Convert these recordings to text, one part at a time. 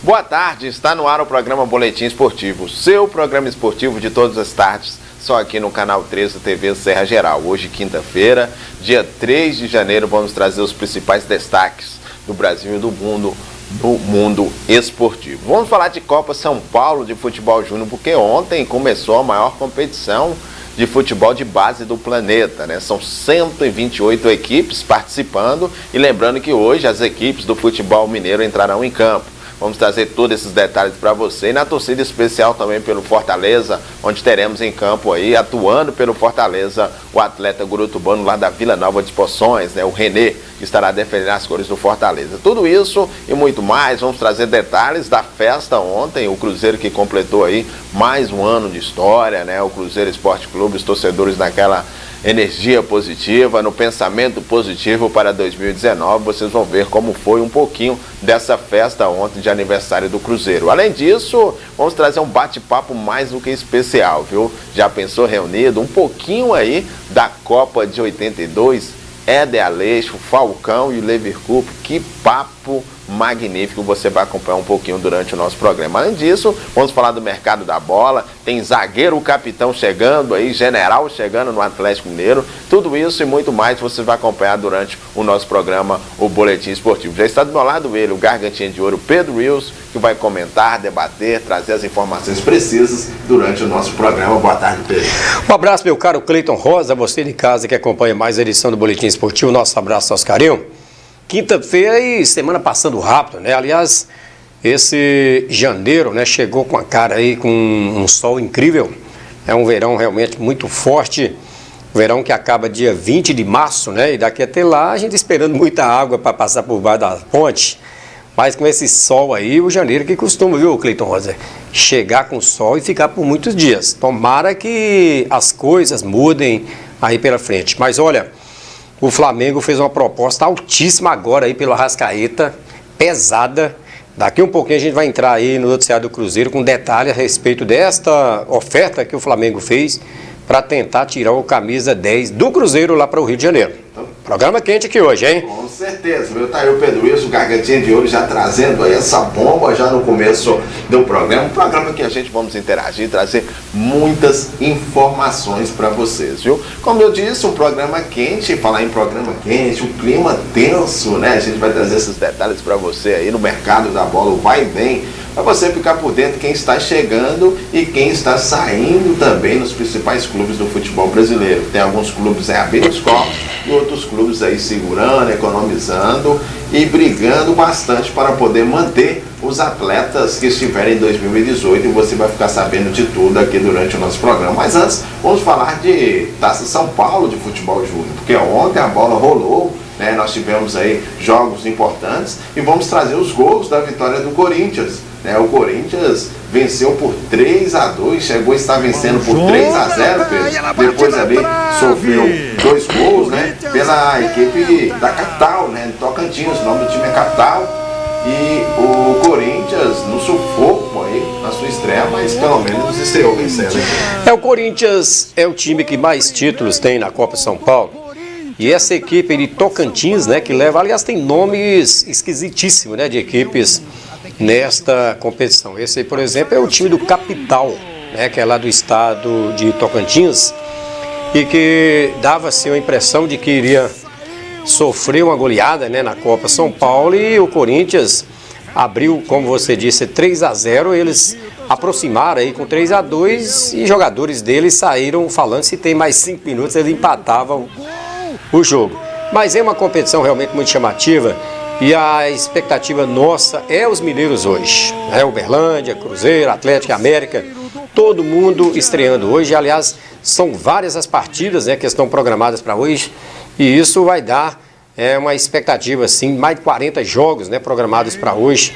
Boa tarde, está no ar o programa Boletim Esportivo, seu programa esportivo de todas as tardes, só aqui no canal 13 TV Serra Geral. Hoje, quinta-feira, dia 3 de janeiro, vamos trazer os principais destaques do Brasil e do mundo esportivo. Vamos falar de Copa São Paulo de Futebol Júnior, porque ontem começou a maior competição de futebol de base do planeta, né? São 128 equipes participando e lembrando que hoje as equipes do futebol mineiro entrarão em campo. Vamos trazer todos esses detalhes para você e na torcida especial também pelo Fortaleza, onde teremos em campo aí, atuando pelo Fortaleza, o atleta gurutubano lá da Vila Nova de Poções, né? O Renê, que estará defendendo as cores do Fortaleza. Tudo isso e muito mais, vamos trazer detalhes da festa ontem, o Cruzeiro que completou aí mais um ano de história, né? O Cruzeiro Esporte Clube, os torcedores naquela energia positiva, no pensamento positivo para 2019, vocês vão ver como foi um pouquinho dessa festa ontem de aniversário do Cruzeiro. Além disso, vamos trazer um bate-papo mais do que especial, viu? Já pensou reunido um pouquinho aí da Copa de 82, Éder Aleixo, Falcão e Leverkusen, que papo magnífico, você vai acompanhar um pouquinho durante o nosso programa. Além disso, vamos falar do mercado da bola, tem zagueiro, o capitão chegando aí, general chegando no Atlético Mineiro, tudo isso e muito mais você vai acompanhar durante o nosso programa, o Boletim Esportivo. Já está do meu lado ele, o Gargantinha de Ouro, Pedro Wilson, que vai comentar, debater, trazer as informações precisas durante o nosso programa. Boa tarde, Pedro. Um abraço, meu caro Cleiton Rosa, você de casa que acompanha mais a edição do Boletim Esportivo, nosso abraço, nosso carinho. Quinta-feira e semana passando rápido, né? Aliás, esse janeiro, né, chegou com a cara aí com um sol incrível. É um verão realmente muito forte. Verão que acaba dia 20 de março, né? E daqui até lá a gente esperando muita água para passar por baixo da ponte. Mas com esse sol aí, o janeiro que costuma, viu, Cleiton Rosa? Chegar com sol e ficar por muitos dias. Tomara que as coisas mudem aí pela frente. Mas olha, o Flamengo fez uma proposta altíssima agora aí pelo Arrascaeta, pesada. Daqui um pouquinho a gente vai entrar aí no noticiário do Cruzeiro com detalhes a respeito desta oferta que o Flamengo fez para tentar tirar o camisa 10 do Cruzeiro lá para o Rio de Janeiro. Programa quente aqui hoje, hein? Com certeza, meu. Tá aí o Pedro Wilson, o Gargantinha de Ouro, já trazendo aí essa bomba já no começo do programa. Um programa que a gente vamos interagir, trazer muitas informações para vocês, viu? Como eu disse, um programa quente, falar em programa quente, o clima tenso, né? A gente vai trazer esses detalhes para você aí no mercado da bola, o vai e vem, para você ficar por dentro quem está chegando e quem está saindo também nos principais clubes do futebol brasileiro. Tem alguns clubes aí abrindo os copos e outros clubes aí segurando, economizando e brigando bastante para poder manter os atletas que estiverem em 2018 e você vai ficar sabendo de tudo aqui durante o nosso programa. Mas antes, vamos falar de Taça São Paulo de Futebol Júnior, porque ontem a bola rolou, né? Nós tivemos aí jogos importantes e vamos trazer os gols da vitória do Corinthians. O Corinthians venceu por 3-2, chegou a estar vencendo por 3-0, Pedro. Depois ali sofreu 2 gols, né, pela equipe da capital, né, de Tocantins, o nome do time é Capital. E o Corinthians no sufoco aí na sua estreia, mas pelo menos estreou vencendo. O Corinthians é o time que mais títulos tem na Copa São Paulo. E essa equipe de Tocantins, né, que leva, aliás, tem nomes esquisitíssimos, né, de equipes nesta competição. Esse aí, por exemplo, é o time do Capital, né, que é lá do estado de Tocantins, e que dava assim a impressão de que iria sofrer uma goleada, né, na Copa São Paulo, e o Corinthians abriu, como você disse, 3-0, eles aproximaram aí com 3-2 e jogadores deles saíram falando se tem mais 5 minutos eles empatavam o jogo. Mas é uma competição realmente muito chamativa. E a expectativa nossa é os mineiros hoje, né? Uberlândia, Cruzeiro, Atlético, América, todo mundo estreando hoje. Aliás, são várias as partidas, né, que estão programadas para hoje e isso vai dar uma expectativa, assim, mais de 40 jogos, né, programados para hoje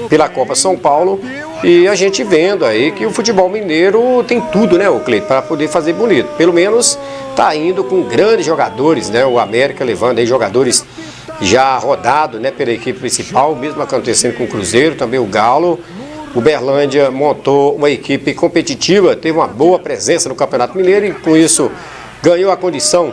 pela Copa São Paulo. E a gente vendo aí que o futebol mineiro tem tudo, né, o Cleiton, para poder fazer bonito. Pelo menos está indo com grandes jogadores, né, o América levando aí jogadores já rodado, né, pela equipe principal, mesmo acontecendo com o Cruzeiro, também o Galo. O Uberlândia montou uma equipe competitiva, teve uma boa presença no Campeonato Mineiro e com isso ganhou a condição,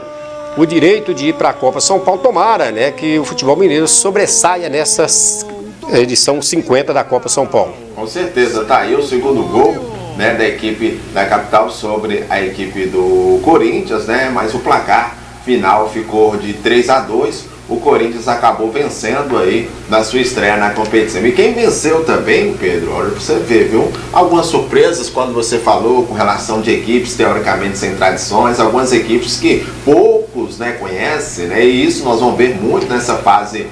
o direito de ir para a Copa São Paulo. Tomara, né, que o futebol mineiro sobressaia nessas edição 50 da Copa São Paulo. Com certeza, tá aí o segundo gol, né, da equipe da capital sobre a equipe do Corinthians, né, mas o placar final ficou de 3-2. O Corinthians acabou vencendo aí na sua estreia na competição. E quem venceu também, Pedro, olha pra você ver, viu? Algumas surpresas quando você falou com relação de equipes teoricamente sem tradições, algumas equipes que poucos, né, conhecem, né? E isso nós vamos ver muito nessa fase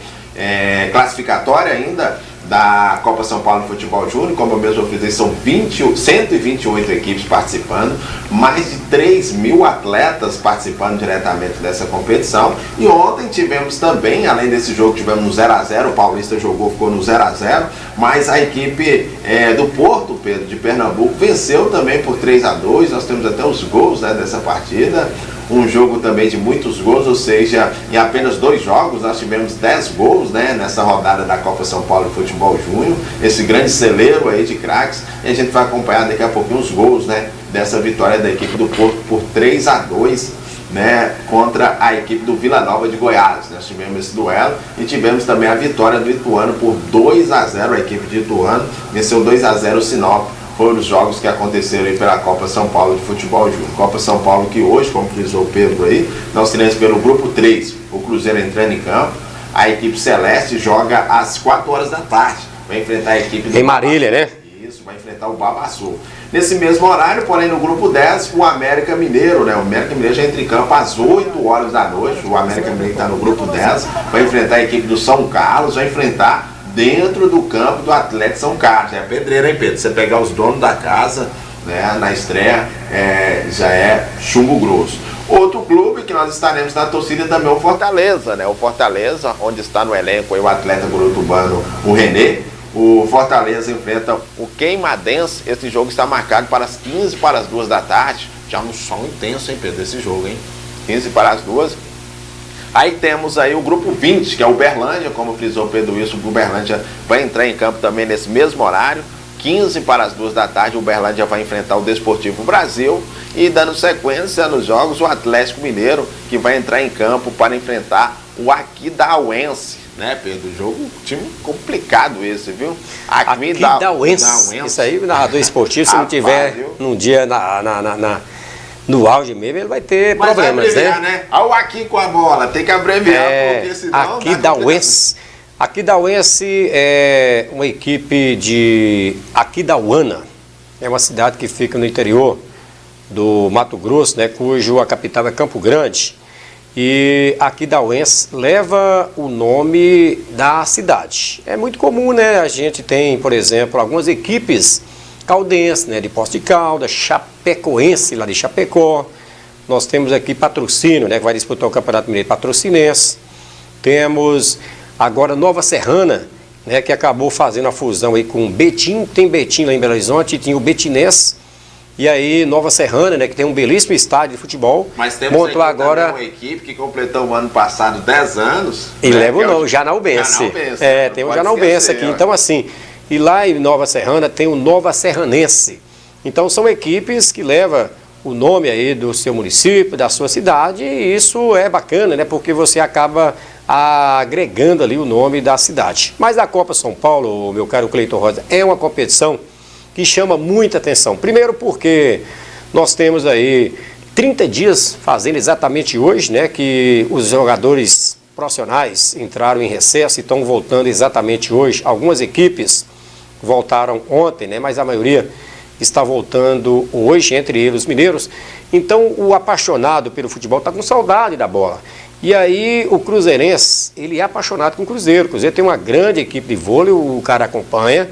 classificatória ainda da Copa São Paulo Futebol Júnior. Como eu mesmo fiz, são 128 equipes participando, mais de 3.000 atletas participando diretamente dessa competição. E ontem tivemos também, além desse jogo, tivemos no 0-0, o Paulista jogou, ficou no 0-0, mas a equipe do Porto, Pedro, de Pernambuco, venceu também por 3-2, nós temos até os gols, né, dessa partida. Um jogo também de muitos gols, ou seja, em apenas 2 jogos nós tivemos 10 gols, né, nessa rodada da Copa São Paulo Futebol Júnior, esse grande celeiro aí de craques, e a gente vai acompanhar daqui a pouquinho os gols, né, dessa vitória da equipe do Porto por 3-2, né, contra a equipe do Vila Nova de Goiás. Nós tivemos esse duelo e tivemos também a vitória do Ituano por 2-0, a equipe de Ituano venceu 2-0 o Sinop. Foram os jogos que aconteceram aí pela Copa São Paulo de Futebol Júnior. Copa São Paulo que hoje, como frisou o Pedro aí, nós teremos pelo grupo 3, o Cruzeiro entrando em campo. A equipe Celeste joga às 4 horas da tarde. Vai enfrentar a equipe do em Marília, né? Isso, vai enfrentar o Babaçu. Nesse mesmo horário, porém no grupo 10, o América Mineiro, né? O América Mineiro já entra em campo às 8 horas da noite. O América Mineiro está no grupo 10, vai enfrentar a equipe do São Carlos, vai enfrentar dentro do campo do Atlético São Carlos. É pedreira, hein, Pedro? Você pegar os donos da casa, né, na estreia, já é chumbo grosso. Outro clube que nós estaremos na torcida também é o Fortaleza, né? O Fortaleza, onde está no elenco aí o atleta gorotubano, o Renê. O Fortaleza enfrenta o Queimadense. Esse jogo está marcado para as 15 para as 2 da tarde. Já no som intenso, hein, Pedro, esse jogo, hein? 15 para as 2. Aí temos aí o grupo 20, que é o Uberlândia, como frisou o Pedro Wilson, o Uberlândia vai entrar em campo também nesse mesmo horário. 15 para as 2 da tarde, o Uberlândia vai enfrentar o Desportivo Brasil. E dando sequência nos jogos, o Atlético Mineiro, que vai entrar em campo para enfrentar o Aquidauense. Né, Pedro? Jogo, time complicado esse, viu? Aquidauense. Isso aí, o narrador esportivo, se não tiver num dia no auge mesmo, ele vai ter problemas, né? Ao aqui com a bola, tem que abreviar, porque senão... Aquidauense é uma equipe de Aquidauana, é uma cidade que fica no interior do Mato Grosso, né, cujo a capital é Campo Grande. E Aquidauense leva o nome da cidade. É muito comum, né? A gente tem, por exemplo, algumas equipes caldenses, né? De Poços de Caldas, Chapecoense, lá de Chapecó. Nós temos aqui Patrocínio, né? Que vai disputar o Campeonato Mineiro Patrocinense. Temos agora Nova Serrana, né? Que acabou fazendo a fusão aí com Betim. Tem Betim lá em Belo Horizonte, tinha o Betinense. E aí, Nova Serrana, né, que tem um belíssimo estádio de futebol. Mas temos montou agora uma equipe que completou o ano passado 10 anos. E né, leva o Janaubense. Tem o Janaubense aqui. Então, assim, e lá em Nova Serrana tem o Nova Serranense. Então, são equipes que levam o nome aí do seu município, da sua cidade, e isso é bacana, né, porque você acaba agregando ali o nome da cidade. Mas a Copa São Paulo, meu caro Cleiton Rosa, é uma competição que chama muita atenção. Primeiro porque nós temos aí 30 dias, fazendo exatamente hoje, né, que os jogadores profissionais entraram em recesso e estão voltando exatamente hoje. Algumas equipes voltaram ontem, né, mas a maioria está voltando hoje, entre eles os mineiros. Então o apaixonado pelo futebol está com saudade da bola. E aí o cruzeirense, ele é apaixonado com o Cruzeiro. O Cruzeiro tem uma grande equipe de vôlei, o cara acompanha.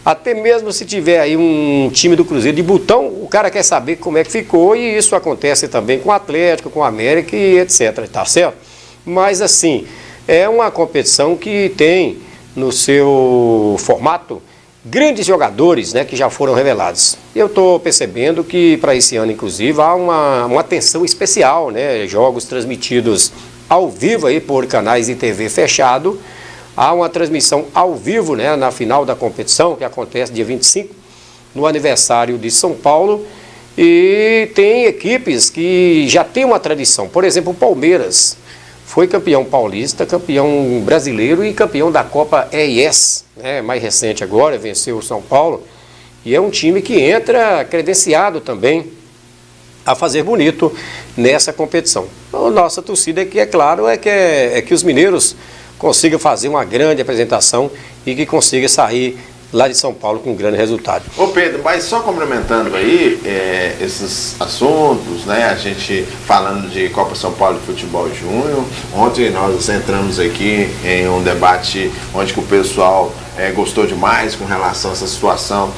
Até mesmo se tiver aí um time do Cruzeiro de botão, o cara quer saber como é que ficou, e isso acontece também com o Atlético, com o América e etc, tá certo? Mas assim, é uma competição que tem no seu formato grandes jogadores, né, que já foram revelados. Eu estou percebendo que para esse ano, inclusive, há uma atenção especial, né, jogos transmitidos ao vivo aí por canais de TV fechado. Há uma transmissão ao vivo, né, na final da competição, que acontece dia 25, no aniversário de São Paulo. E tem equipes que já têm uma tradição. Por exemplo, o Palmeiras foi campeão paulista, campeão brasileiro e campeão da Copa EIS, né, mais recente agora, venceu o São Paulo. E é um time que entra credenciado também a fazer bonito nessa competição. A nossa torcida aqui, é claro, é que os mineiros consigam fazer uma grande apresentação e que consiga sair lá de São Paulo com um grande resultado. Ô Pedro, mas só complementando aí esses assuntos, né? A gente falando de Copa São Paulo de Futebol Júnior, ontem nós entramos aqui em um debate onde que o pessoal gostou demais com relação a essa situação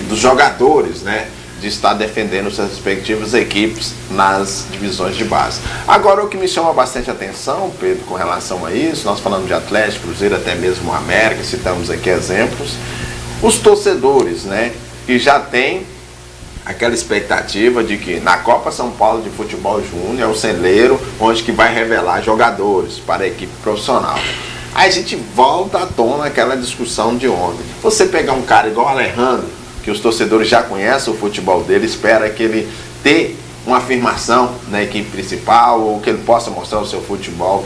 dos jogadores, né? De estar defendendo suas respectivas equipes nas divisões de base. Agora, o que me chama bastante atenção, Pedro, com relação a isso, nós falamos de Atlético, Cruzeiro, até mesmo América, citamos aqui exemplos, os torcedores, né, que já tem aquela expectativa de que na Copa São Paulo de Futebol Júnior é o celeiro onde que vai revelar jogadores para a equipe profissional. Aí a gente volta à tona aquela discussão de ontem. Você pegar um cara igual o Alejandro, que os torcedores já conhecem o futebol dele, espera que ele tenha uma afirmação na equipe principal, ou que ele possa mostrar o seu futebol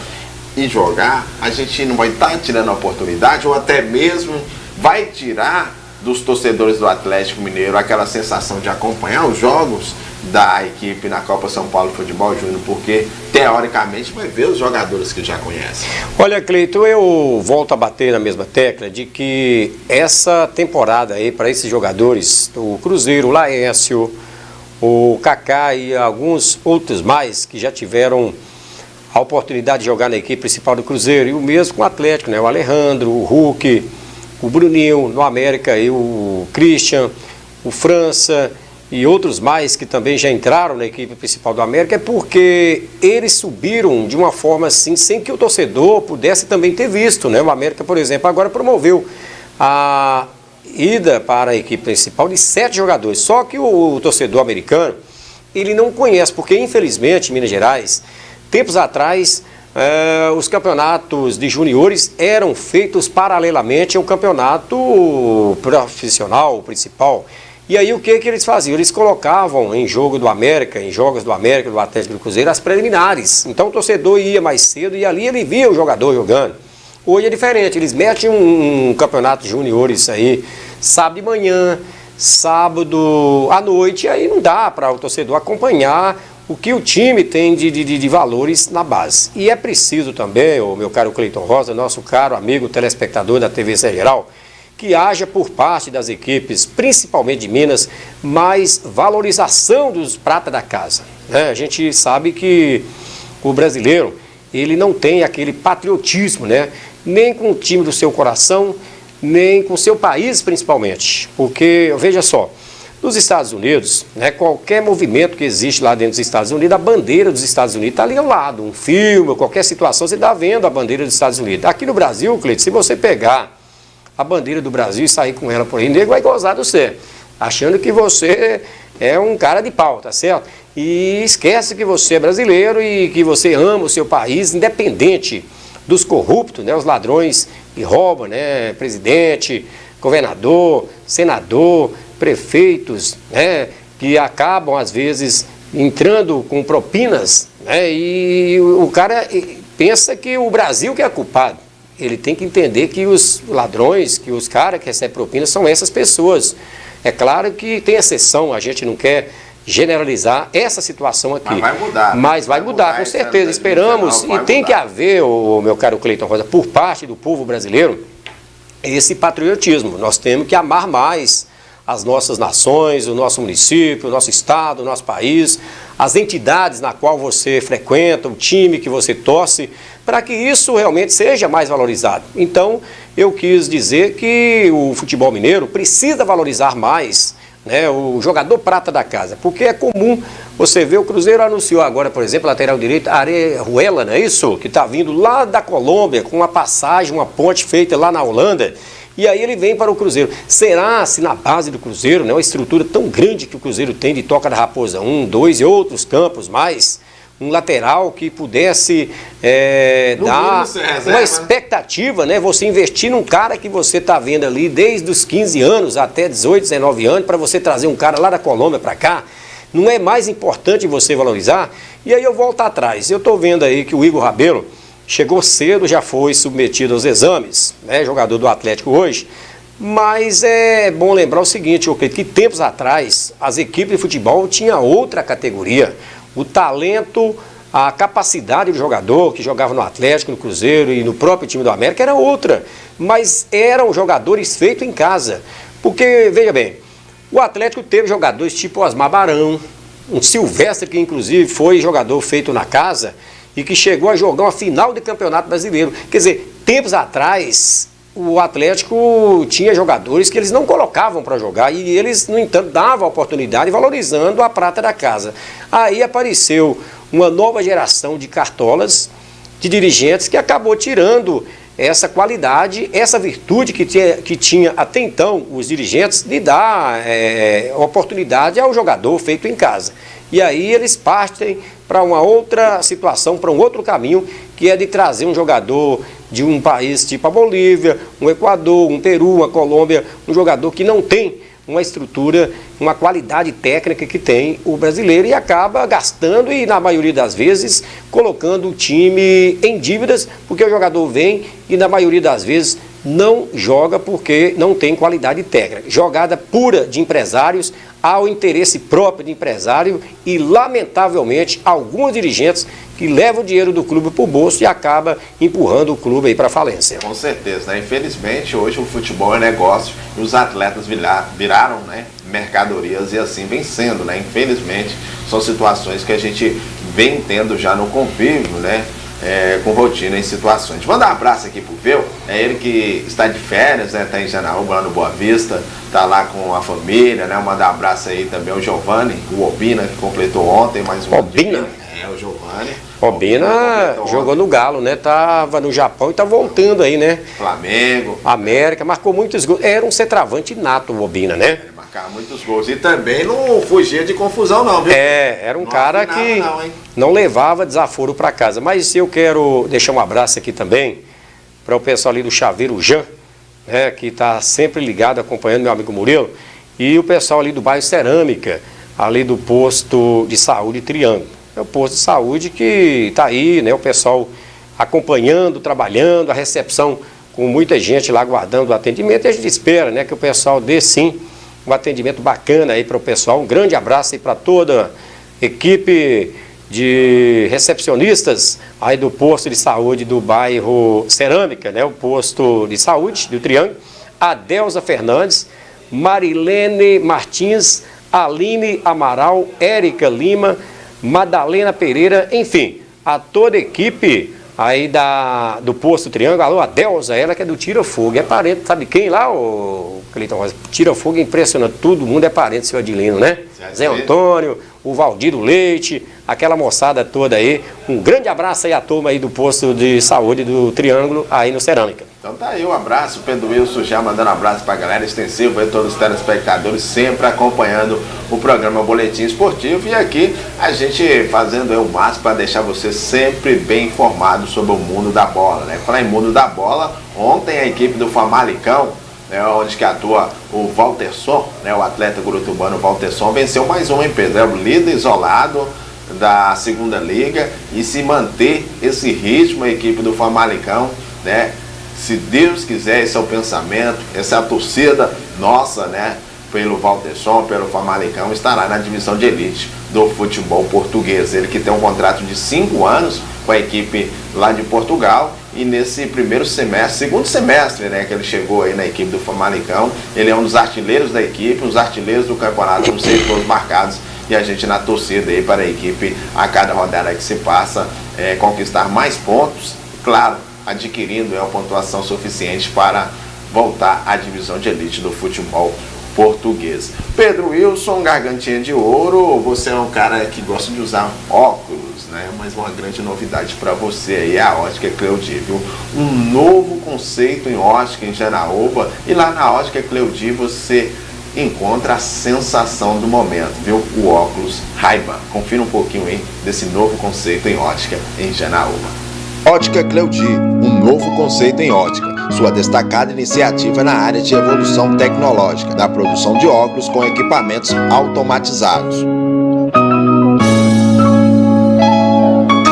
e jogar, a gente não vai estar tirando a oportunidade, ou até mesmo vai tirar dos torcedores do Atlético Mineiro aquela sensação de acompanhar os jogos da equipe na Copa São Paulo Futebol Júnior, porque teoricamente vai ver os jogadores que já conhecem. Olha, Cleiton, eu volto a bater na mesma tecla de que essa temporada aí para esses jogadores, o Cruzeiro, o Laércio, o Kaká e alguns outros mais que já tiveram a oportunidade de jogar na equipe principal do Cruzeiro, e o mesmo com o Atlético, né? O Alejandro, o Hulk, o Bruninho no América, e o Christian, o França e outros mais que também já entraram na equipe principal do América, é porque eles subiram de uma forma assim, sem que o torcedor pudesse também ter visto, né? O América, por exemplo, agora promoveu a ida para a equipe principal de 7 jogadores, só que o torcedor americano, ele não conhece, porque infelizmente em Minas Gerais, tempos atrás, os campeonatos de juniores eram feitos paralelamente ao campeonato profissional, principal. E aí o que eles faziam? Eles colocavam em jogos do América, do Atlético do Cruzeiro, as preliminares. Então o torcedor ia mais cedo e ali ele via o jogador jogando. Hoje é diferente, eles metem um campeonato de juniores aí, sábado de manhã, sábado à noite, e aí não dá para o torcedor acompanhar o que o time tem de valores na base. E é preciso também, o meu caro Cleiton Rosa, nosso caro amigo telespectador da TV Serra Geral, que haja por parte das equipes, principalmente de Minas, mais valorização dos prata da casa. A gente sabe que o brasileiro, ele não tem aquele patriotismo, né? Nem com o time do seu coração, nem com o seu país principalmente. Porque, veja só, nos Estados Unidos, né, qualquer movimento que existe lá dentro dos Estados Unidos, a bandeira dos Estados Unidos está ali ao lado. Um filme, qualquer situação, você está vendo a bandeira dos Estados Unidos. Aqui no Brasil, Cleiton, se você pegar a bandeira do Brasil e sair com ela por aí, o nego vai gozar do você, achando que você é um cara de pau, tá certo? E esquece que você é brasileiro e que você ama o seu país, independente dos corruptos, né, os ladrões que roubam, né, presidente, governador, senador, prefeitos, né, que acabam às vezes entrando com propinas, né, e o cara pensa que o Brasil que é culpado. Ele tem que entender que os ladrões, que os caras que recebem propinas são essas pessoas. É claro que tem exceção, a gente não quer generalizar essa situação aqui. Mas vai mudar. Mas vai mudar, com certeza. Esperamos, e tem que haver, o meu caro Cleiton Rosa, por parte do povo brasileiro, esse patriotismo. Nós temos que amar mais as nossas nações, o nosso município, o nosso estado, o nosso país, as entidades na qual você frequenta, o time que você torce, para que isso realmente seja mais valorizado. Então, eu quis dizer que o futebol mineiro precisa valorizar mais, né, o jogador prata da casa, porque é comum você ver, o Cruzeiro anunciou agora, por exemplo, lateral direito, Arejuela, não é isso? Que está vindo lá da Colômbia, com uma passagem, uma ponte feita lá na Holanda, e aí ele vem para o Cruzeiro. Será se na base do Cruzeiro, né, uma estrutura tão grande que o Cruzeiro tem de Toca da Raposa 1, 2 e outros campos mais, um lateral que pudesse dar uma expectativa, né? Você investir num cara que você está vendo ali desde os 15 anos até 18, 19 anos, para você trazer um cara lá da Colômbia para cá, Não é mais importante você valorizar? E aí eu volto atrás. Eu estou vendo aí que o Igor Rabelo chegou cedo, já foi submetido aos exames, né? Jogador do Atlético hoje. Mas é bom lembrar o seguinte, que tempos atrás as equipes de futebol tinham outra categoria. O talento, a capacidade do jogador que jogava no Atlético, no Cruzeiro e no próprio time do América era outra. Mas eram jogadores feitos em casa. Porque, veja bem, o Atlético teve jogadores tipo Osmar Barão, um Silvestre que inclusive foi jogador feito na casa e que chegou a jogar uma final de campeonato brasileiro. Quer dizer, tempos atrás o Atlético tinha jogadores que eles não colocavam para jogar e eles, no entanto, davam a oportunidade valorizando a prata da casa. Aí apareceu uma nova geração de cartolas, de dirigentes que acabou tirando essa qualidade, essa virtude que tinha até então os dirigentes de dar oportunidade ao jogador feito em casa. E aí eles partem para uma outra situação, para um outro caminho, que é de trazer um jogador de um país tipo a Bolívia, um Equador, um Peru, uma Colômbia, um jogador que não tem uma estrutura, uma qualidade técnica que tem o brasileiro e acaba gastando e, na maioria das vezes, colocando o time em dívidas, porque o jogador vem e, na maioria das vezes, não joga porque não tem qualidade técnica. Jogada pura de empresários ao interesse próprio de empresário e, lamentavelmente, alguns dirigentes que levam o dinheiro do clube para o bolso e acaba empurrando o clube aí para falência. Com certeza, né? Infelizmente, hoje o futebol é negócio e os atletas viraram, né, mercadorias e assim vem sendo, né? Infelizmente, são situações que a gente vem tendo já no convívio, né? Com rotina em situações. Mandar um abraço aqui pro Peu, é ele que está de férias, né? Tá em Janaúba, lá no Boa Vista, tá lá com a família, né? Mandar um abraço aí também ao Giovanni, o Obina, que completou ontem mais um Obina? O Giovanni. Obina jogou no Galo, né? Tava no Japão e tá voltando aí, né? Flamengo. América, marcou muitos gols. Era um centroavante nato o Obina, né? Marcava muitos gols. E também não fugia de confusão, não, viu? Era um cara que não levava desaforo para casa. Mas eu quero deixar um abraço aqui também para o pessoal ali do Chaveiro Jean, né, que está sempre ligado, acompanhando meu amigo Murilo, e o pessoal ali do bairro Cerâmica, ali do posto de saúde Triângulo. É o posto de saúde que está aí, né, o pessoal acompanhando, trabalhando, a recepção com muita gente lá aguardando o atendimento, e a gente espera, né, que o pessoal dê sim um atendimento bacana aí para o pessoal. Um grande abraço aí para toda a equipe de recepcionistas aí do posto de saúde do bairro Cerâmica, né? O posto de saúde do Triângulo. Adelza Fernandes, Marilene Martins, Aline Amaral, Érica Lima, Madalena Pereira, enfim, a toda a equipe aí do posto Triângulo. Alô, Adelza, ela que é do Tira Fogo, é parente, sabe quem lá, o Cleiton Rosa? Tira Fogo é impressionante, todo mundo é parente do seu Adilino, né? Zé Antônio, o Valdir do Leite, aquela moçada toda aí. Um grande abraço aí à turma aí do posto de saúde do Triângulo aí no Cerâmica. Então tá aí um abraço, Pedro Wilson já mandando um abraço pra galera extensivo aí, todos os telespectadores sempre acompanhando o programa Boletim Esportivo, e aqui a gente fazendo aí o máximo para deixar você sempre bem informado sobre o mundo da bola, né? Falar em mundo da bola, ontem a equipe do Famalicão, né, onde que atua o Walterson, né, o atleta gurutumbano Walterson, venceu mais um, hein, Pedro? É o líder isolado da segunda liga, e se manter esse ritmo a equipe do Famalicão, né? Se Deus quiser, esse é o pensamento, essa é a torcida nossa, né? Pelo Walterson, pelo Famalicão, estará na divisão de elite do futebol português. Ele que tem um contrato de 5 anos com a equipe lá de Portugal, e nesse primeiro semestre, segundo semestre, né, que ele chegou aí na equipe do Famalicão, ele é um dos artilheiros da equipe, os artilheiros do campeonato, com 6 gols marcados, e a gente na torcida aí para a equipe, a cada rodada que se passa, conquistar mais pontos, claro, adquirindo uma pontuação suficiente para voltar à divisão de elite do futebol português. Pedro Wilson, gargantinha de ouro, você é um cara que gosta de usar óculos, né? Mas uma grande novidade para você aí é a Ótica Cleudi, viu? Um novo conceito em ótica em Janaúba, e lá na Ótica Cleudi você encontra a sensação do momento, viu? O óculos Ray-Ban. Confira um pouquinho aí desse novo conceito em ótica em Janaúba. Ótica Cleudi, um novo conceito em ótica, sua destacada iniciativa na área de evolução tecnológica, da produção de óculos com equipamentos automatizados.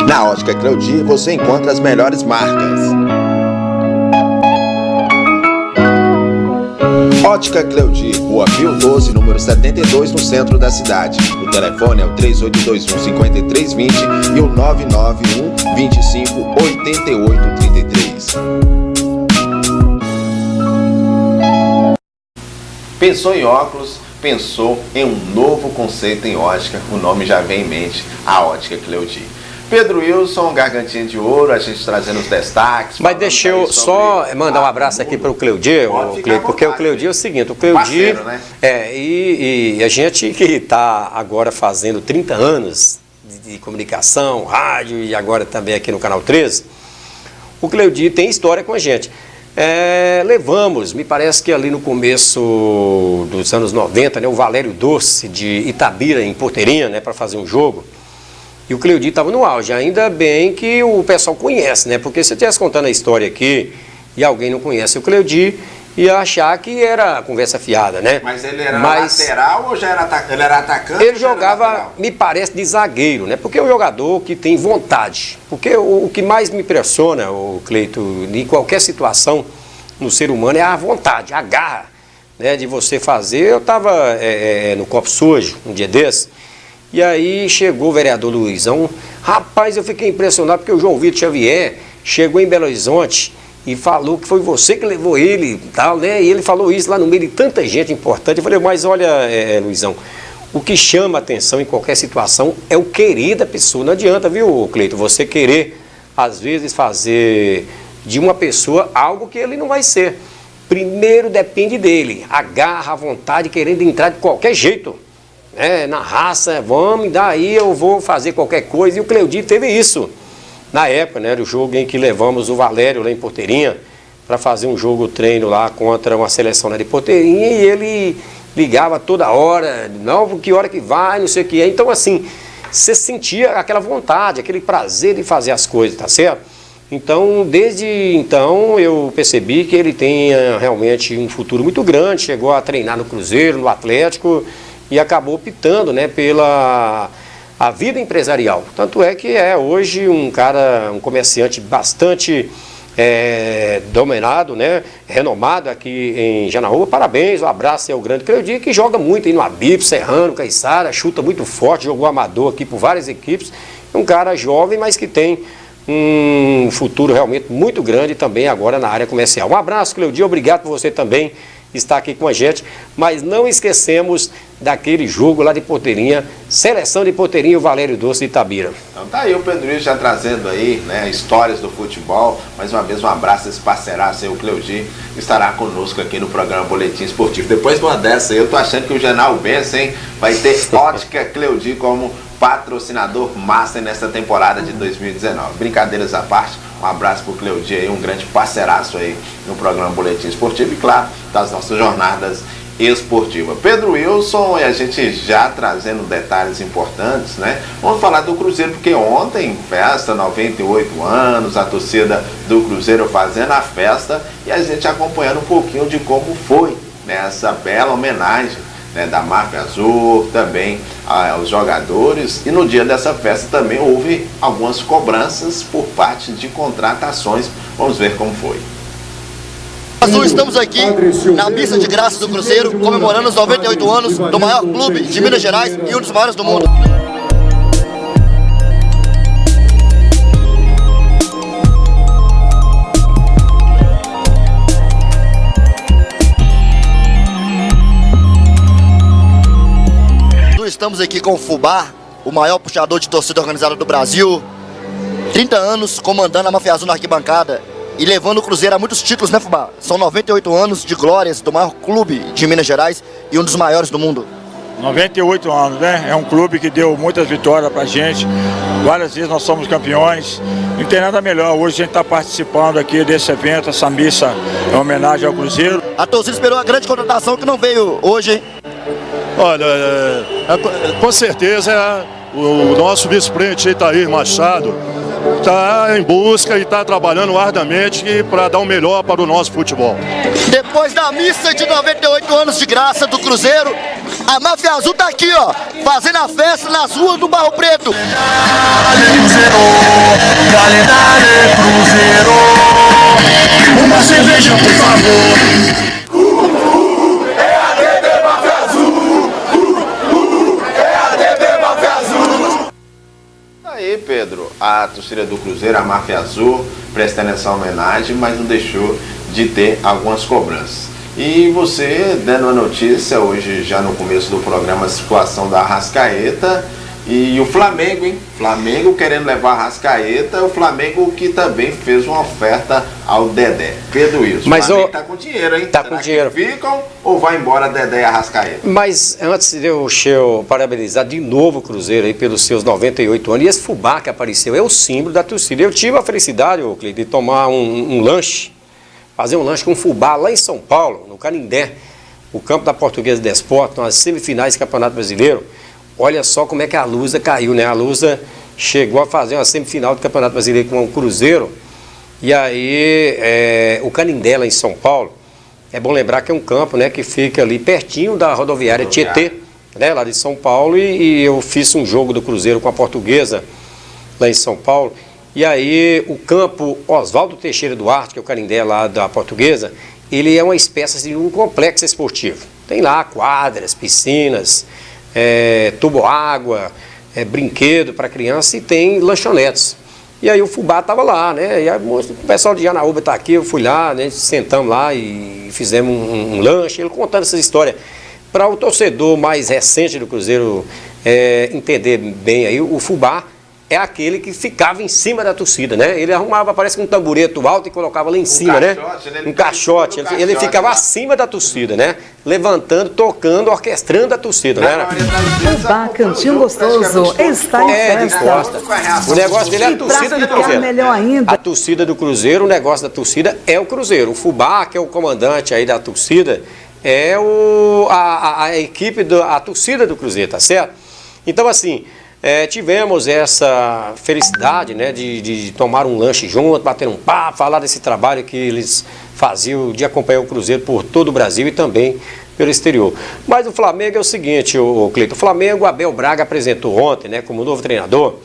Na Ótica Cleudi você encontra as melhores marcas. Ótica Cleudi, Rua Pio 12, número 72, no centro da cidade. O telefone é o 3821-5320 e o 991-25-8833. Pensou em óculos, pensou em um novo conceito em ótica, o nome já vem em mente, a Ótica Cleudi. Pedro Wilson, Gargantinha de Ouro, a gente trazendo os destaques. Mas deixa eu só mandar um abraço aqui para o Cleudi, porque o Cleudi é o seguinte, o Cleudi, parceiro, né? E a gente que está agora fazendo 30 anos de comunicação, rádio e agora também aqui no Canal 13, o Cleudi tem história com a gente. Levamos, me parece que ali no começo dos anos 90, né, o Valério Doce de Itabira, em Porteirinha, né, para fazer um jogo. E o Cleudi estava no auge. Ainda bem que o pessoal conhece, né? Porque se eu estivesse contando a história aqui e alguém não conhece o Cleudi, ia achar que era conversa fiada, né? Mas ele era lateral ou já era atacante? Ele era atacante? Ele jogava, me parece, de zagueiro, né? Porque é um jogador que tem vontade. Porque o que mais me impressiona, o Cleito, em qualquer situação no ser humano, é a vontade, a garra, né? De você fazer. Eu estava no Copo Sujo, um dia desse. E aí chegou o vereador Luizão. Rapaz, eu fiquei impressionado porque o João Vitor Xavier chegou em Belo Horizonte e falou que foi você que levou ele e tal, né? E ele falou isso lá no meio de tanta gente importante. Eu falei, mas olha, Luizão, o que chama atenção em qualquer situação é o querer da pessoa. Não adianta, viu, Cleito, você querer, às vezes, fazer de uma pessoa algo que ele não vai ser. Primeiro depende dele, a garra, a vontade, querendo entrar de qualquer jeito. Na raça, vamos, daí eu vou fazer qualquer coisa. E o Cleudi teve isso na época, né? Era o jogo em que levamos o Valério lá em Porteirinha para fazer um jogo treino lá contra uma seleção lá de Porteirinha, e ele ligava toda hora, não, que hora que vai, não sei o que é. Então, assim, você sentia aquela vontade, aquele prazer de fazer as coisas, tá certo? Então, desde então, eu percebi que ele tem realmente um futuro muito grande. Chegou a treinar no Cruzeiro, no Atlético, e acabou optando, né, pela a vida empresarial. Tanto é que hoje um comerciante bastante dominado, né, renomado aqui em Janaúba. Parabéns, um abraço ao grande Cleudi, que joga muito aí no Abip, Serrano, Caiçara, chuta muito forte, jogou amador aqui por várias equipes. Um cara jovem, mas que tem um futuro realmente muito grande também agora na área comercial. Um abraço, Cleudi, obrigado por você também estar aqui com a gente, mas não esquecemos daquele jogo lá de Porteirinha, seleção de Porteirinha e o Valério Doce de Itabira. Então tá aí o Pedro Wilson já trazendo aí, né, histórias do futebol. Mais uma vez um abraço a esse parceiraço aí, o Cleudi, estará conosco aqui no programa Boletim Esportivo. Depois de uma dessa aí, eu tô achando que o Genal Benção, hein, vai ter Ótica Cleudi como patrocinador master nessa temporada de 2019. Brincadeiras à parte, um abraço pro Cleudi aí, um grande parceiraço aí no programa Boletim Esportivo e, claro, das nossas jornadas esportivas. Pedro Wilson, e a gente já trazendo detalhes importantes, né? Vamos falar do Cruzeiro, porque ontem, festa, 98 anos, a torcida do Cruzeiro fazendo a festa e a gente acompanhando um pouquinho de como foi, né, essa bela homenagem, né, da Máfia Azul, também aos jogadores, e no dia dessa festa também houve algumas cobranças por parte de contratações. Vamos ver como foi. Azul, estamos aqui na missa de graça do Cruzeiro, comemorando os 98 anos do maior clube de Minas Gerais e um dos maiores do mundo. Estamos aqui com o Fubá, o maior puxador de torcida organizada do Brasil. 30 anos comandando a Máfia Azul na arquibancada e levando o Cruzeiro a muitos títulos, né, Fubá? São 98 anos de glórias do maior clube de Minas Gerais e um dos maiores do mundo. 98 anos, né? É um clube que deu muitas vitórias pra gente. Várias vezes nós somos campeões. Não tem nada melhor. Hoje a gente está participando aqui desse evento, essa missa em homenagem ao Cruzeiro. A torcida esperou a grande contratação que não veio hoje, hein? Olha, com certeza o nosso vice-presidente Itair Machado está em busca e está trabalhando arduamente para dar o melhor para o nosso futebol. Depois da missa de 98 anos de graça do Cruzeiro, a Máfia Azul tá aqui, ó, fazendo a festa nas ruas do Barro Preto. Cruzeiro, uma cerveja, por favor. Aí, Pedro, a torcida do Cruzeiro, a Máfia Azul, prestando essa homenagem, mas não deixou de ter algumas cobranças. E você dando a notícia hoje, já no começo do programa, a situação da Arrascaeta e o Flamengo, hein? Flamengo querendo levar a Arrascaeta, o Flamengo que também fez uma oferta ao Dedé. Pedro Wilson, mas o Flamengo tá com dinheiro, hein? Tá com dinheiro. Ficam ou vai embora Dedé e Arrascaeta? Mas antes de eu parabenizar de novo o Cruzeiro aí pelos seus 98 anos, e esse fubá que apareceu é o símbolo da torcida. Eu tive a felicidade, Cleiton, de tomar um lanche, fazer um lanche com fubá lá em São Paulo, no Canindé, o campo da Portuguesa de Esporte, nas semifinais do Campeonato Brasileiro. Olha só como é que a Lusa caiu, né? A Lusa chegou a fazer uma semifinal do Campeonato Brasileiro com o Cruzeiro. E aí, o Canindé, lá em São Paulo, é bom lembrar que é um campo, né, que fica ali pertinho da rodoviária Tietê, né, lá de São Paulo. E eu fiz um jogo do Cruzeiro com a Portuguesa, lá em São Paulo. E aí, o campo Oswaldo Teixeira Duarte, que é o Canindé lá da Portuguesa, ele é uma espécie de um complexo esportivo. Tem lá quadras, piscinas, tubo-água, brinquedo para criança e tem lanchonetes. E aí o fubá estava lá, né? E aí, o pessoal de Janaúba está aqui, eu fui lá, né? Sentamos lá e fizemos um lanche, ele contando essas histórias. Para o torcedor mais recente do Cruzeiro entender bem aí, o fubá é aquele que ficava em cima da torcida, né? Ele arrumava, parece que um tamboreto alto e colocava lá em cima, né? Um caixote. Ele ficava acima da torcida, né? Levantando, tocando, orquestrando a torcida, né? Fubá, cantinho gostoso, está em festa. O negócio dele é a torcida do Cruzeiro. Melhor ainda. A torcida do Cruzeiro, o negócio da torcida é o Cruzeiro. O fubá, que é o comandante aí da torcida, é a equipe, a torcida do Cruzeiro, tá certo? Então, assim, tivemos essa felicidade, né, de tomar um lanche junto, bater um papo, falar desse trabalho que eles faziam de acompanhar o Cruzeiro por todo o Brasil e também pelo exterior. Mas o Flamengo é o seguinte, Cleiton, o Flamengo, Abel Braga apresentou ontem, né, como novo treinador,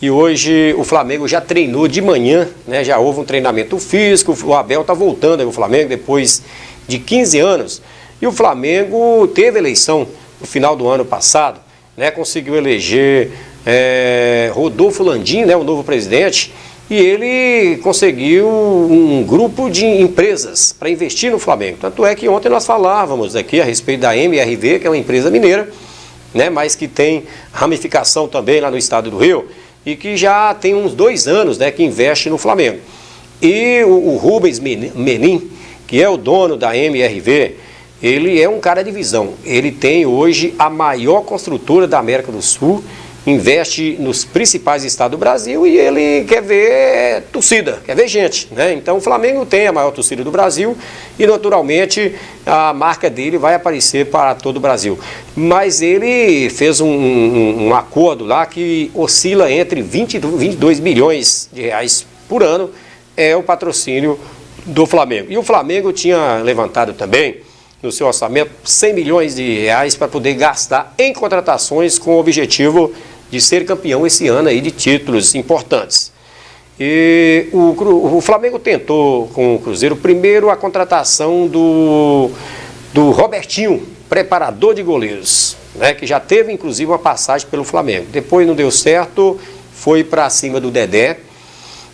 e hoje o Flamengo já treinou de manhã, né, já houve um treinamento físico, o Abel está voltando aí o Flamengo depois de 15 anos, e o Flamengo teve eleição no final do ano passado, né, conseguiu eleger Rodolfo Landim, né, o novo presidente, e ele conseguiu um grupo de empresas para investir no Flamengo. Tanto é que ontem nós falávamos aqui a respeito da MRV, que é uma empresa mineira, né, mas que tem ramificação também lá no estado do Rio, e que já tem uns 2 anos, né, que investe no Flamengo. E o Rubens Menin, que é o dono da MRV, ele é um cara de visão. Ele tem hoje a maior construtora da América do Sul, investe nos principais estados do Brasil e ele quer ver torcida, quer ver gente, né? Então o Flamengo tem a maior torcida do Brasil e naturalmente a marca dele vai aparecer para todo o Brasil. Mas ele fez um acordo lá que oscila entre 20 e 22 milhões de reais por ano, é o patrocínio do Flamengo. E o Flamengo tinha levantado também no seu orçamento 100 milhões de reais para poder gastar em contratações com o objetivo de ser campeão esse ano aí de títulos importantes. E o Flamengo tentou com o Cruzeiro primeiro a contratação do Robertinho, preparador de goleiros, né, que já teve inclusive uma passagem pelo Flamengo. Depois não deu certo, foi para cima do Dedé.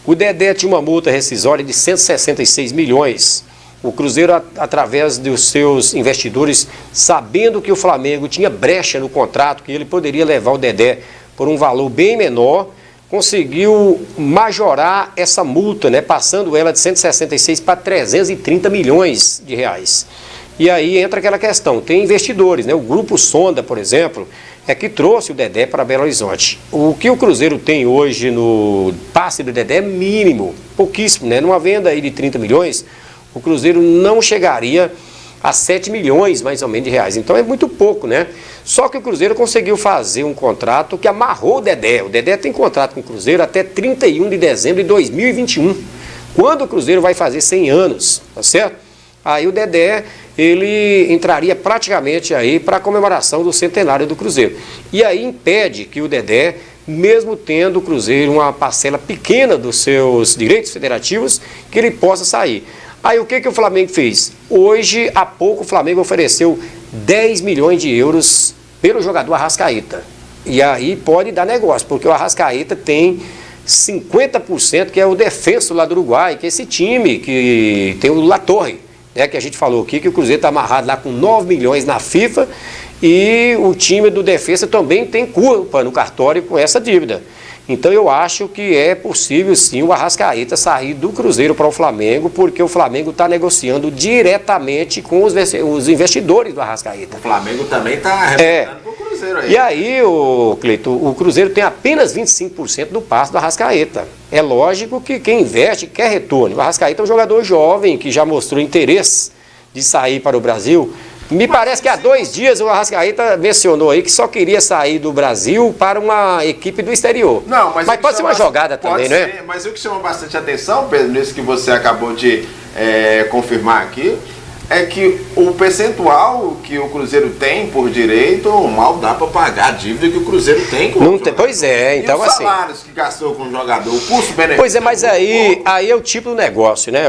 O Dedé tinha uma multa rescisória de 166 milhões. O Cruzeiro, através dos seus investidores, sabendo que o Flamengo tinha brecha no contrato, que ele poderia levar o Dedé por um valor bem menor, conseguiu majorar essa multa, né, passando ela de 166 para 330 milhões de reais. E aí entra aquela questão, tem investidores, né, o Grupo Sonda, por exemplo, é que trouxe o Dedé para Belo Horizonte. O que o Cruzeiro tem hoje no passe do Dedé é mínimo, pouquíssimo, né, numa venda aí de 30 milhões, o Cruzeiro não chegaria a 7 milhões mais ou menos de reais. Então é muito pouco, né? Só que o Cruzeiro conseguiu fazer um contrato que amarrou o Dedé. O Dedé tem contrato com o Cruzeiro até 31 de dezembro de 2021, quando o Cruzeiro vai fazer 100 anos, tá certo? Aí o Dedé, ele entraria praticamente aí para a comemoração do centenário do Cruzeiro. E aí impede que o Dedé, mesmo tendo o Cruzeiro uma parcela pequena dos seus direitos federativos, que ele possa sair. Aí o que o Flamengo fez? Hoje, há pouco, o Flamengo ofereceu 10 milhões de euros pelo jogador Arrascaeta. E aí pode dar negócio, porque o Arrascaeta tem 50%, que é o defenso lá do Uruguai, que é esse time que tem o La Torre, né, que a gente falou aqui, que o Cruzeiro está amarrado lá com 9 milhões na FIFA, e o time do defesa também tem culpa no cartório com essa dívida. Então eu acho que é possível sim o Arrascaeta sair do Cruzeiro para o Flamengo, porque o Flamengo está negociando diretamente com os investidores do Arrascaeta. O Flamengo também está representando para o Cruzeiro aí. E aí, Cleito, o Cruzeiro tem apenas 25% do passe do Arrascaeta. É lógico que quem investe quer retorno. O Arrascaeta é um jogador jovem que já mostrou interesse de sair para o Brasil. Me parece que há 2 dias o Arrascaeta mencionou aí que só queria sair do Brasil para uma equipe do exterior. Não, mas pode ser uma jogada também, não é? Mas o que chama bastante atenção, Pedro, nisso que você acabou de confirmar aqui, é que o percentual que o Cruzeiro tem por direito mal dá para pagar a dívida que o Cruzeiro tem com o jogador. Pois é, então e os assim... salários que gastou com o jogador, o custo-benefício... Pois é, mas aí é o tipo do negócio, né?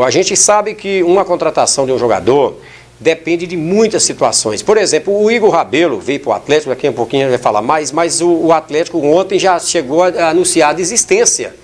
A gente sabe que uma contratação de um jogador depende de muitas situações. Por exemplo, o Igor Rabelo veio para o Atlético, daqui a pouquinho a gente vai falar mais, mas o Atlético ontem já chegou a anunciar a desistência.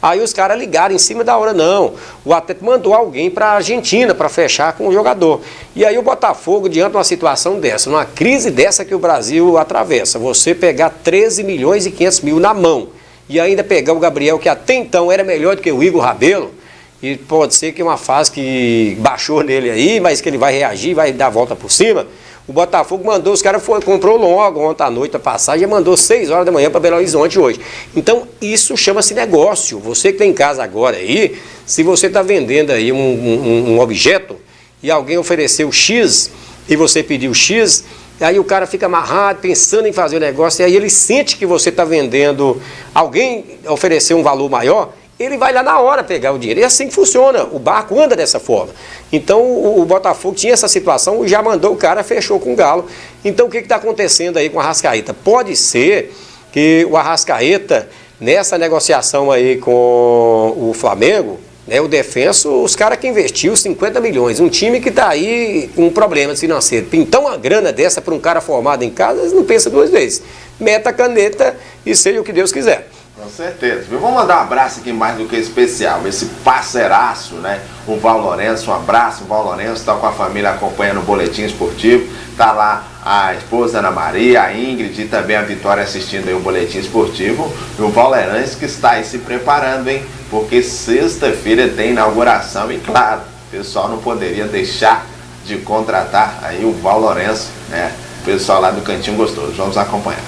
Aí os caras ligaram em cima da hora, não. O Atlético mandou alguém para a Argentina para fechar com o jogador. E aí o Botafogo, diante de uma situação dessa, numa crise dessa que o Brasil atravessa, você pegar 13 milhões e 500 mil na mão e ainda pegar o Gabriel, que até então era melhor do que o Igor Rabelo, e pode ser que uma fase que baixou nele aí, mas que ele vai reagir, vai dar a volta por cima. O Botafogo mandou, os caras comprou logo ontem à noite a passagem e mandou 6 horas da manhã para Belo Horizonte hoje. Então isso chama-se negócio. Você que está em casa agora aí, se você está vendendo aí um objeto e alguém ofereceu X e você pediu X, aí o cara fica amarrado, pensando em fazer o negócio, e aí ele sente que você está vendendo, alguém ofereceu um valor maior, ele vai lá na hora pegar o dinheiro. E assim que funciona, o barco anda dessa forma. Então o Botafogo tinha essa situação, já mandou o cara, fechou com o Galo. Então o que está acontecendo aí com o Arrascaeta? Pode ser que o Arrascaeta, nessa negociação aí com o Flamengo, né, o defenso, os caras que investiu 50 milhões, um time que está aí com problemas financeiros, pintar uma grana dessa para um cara formado em casa, eles não pensam 2 vezes. Meta a caneta e seja o que Deus quiser. Com certeza. Eu vou mandar um abraço aqui mais do que especial, esse parceiraço, né? O Val Lourenço, um abraço. O Val Lourenço está com a família acompanhando o boletim esportivo. Tá lá a esposa Ana Maria, a Ingrid e também a Vitória assistindo aí o boletim esportivo. E o Val Lourenço que está aí se preparando, hein? Porque sexta-feira tem inauguração e claro, o pessoal não poderia deixar de contratar aí o Val Lourenço, né? O pessoal lá do Cantinho Gostoso. Vamos acompanhar.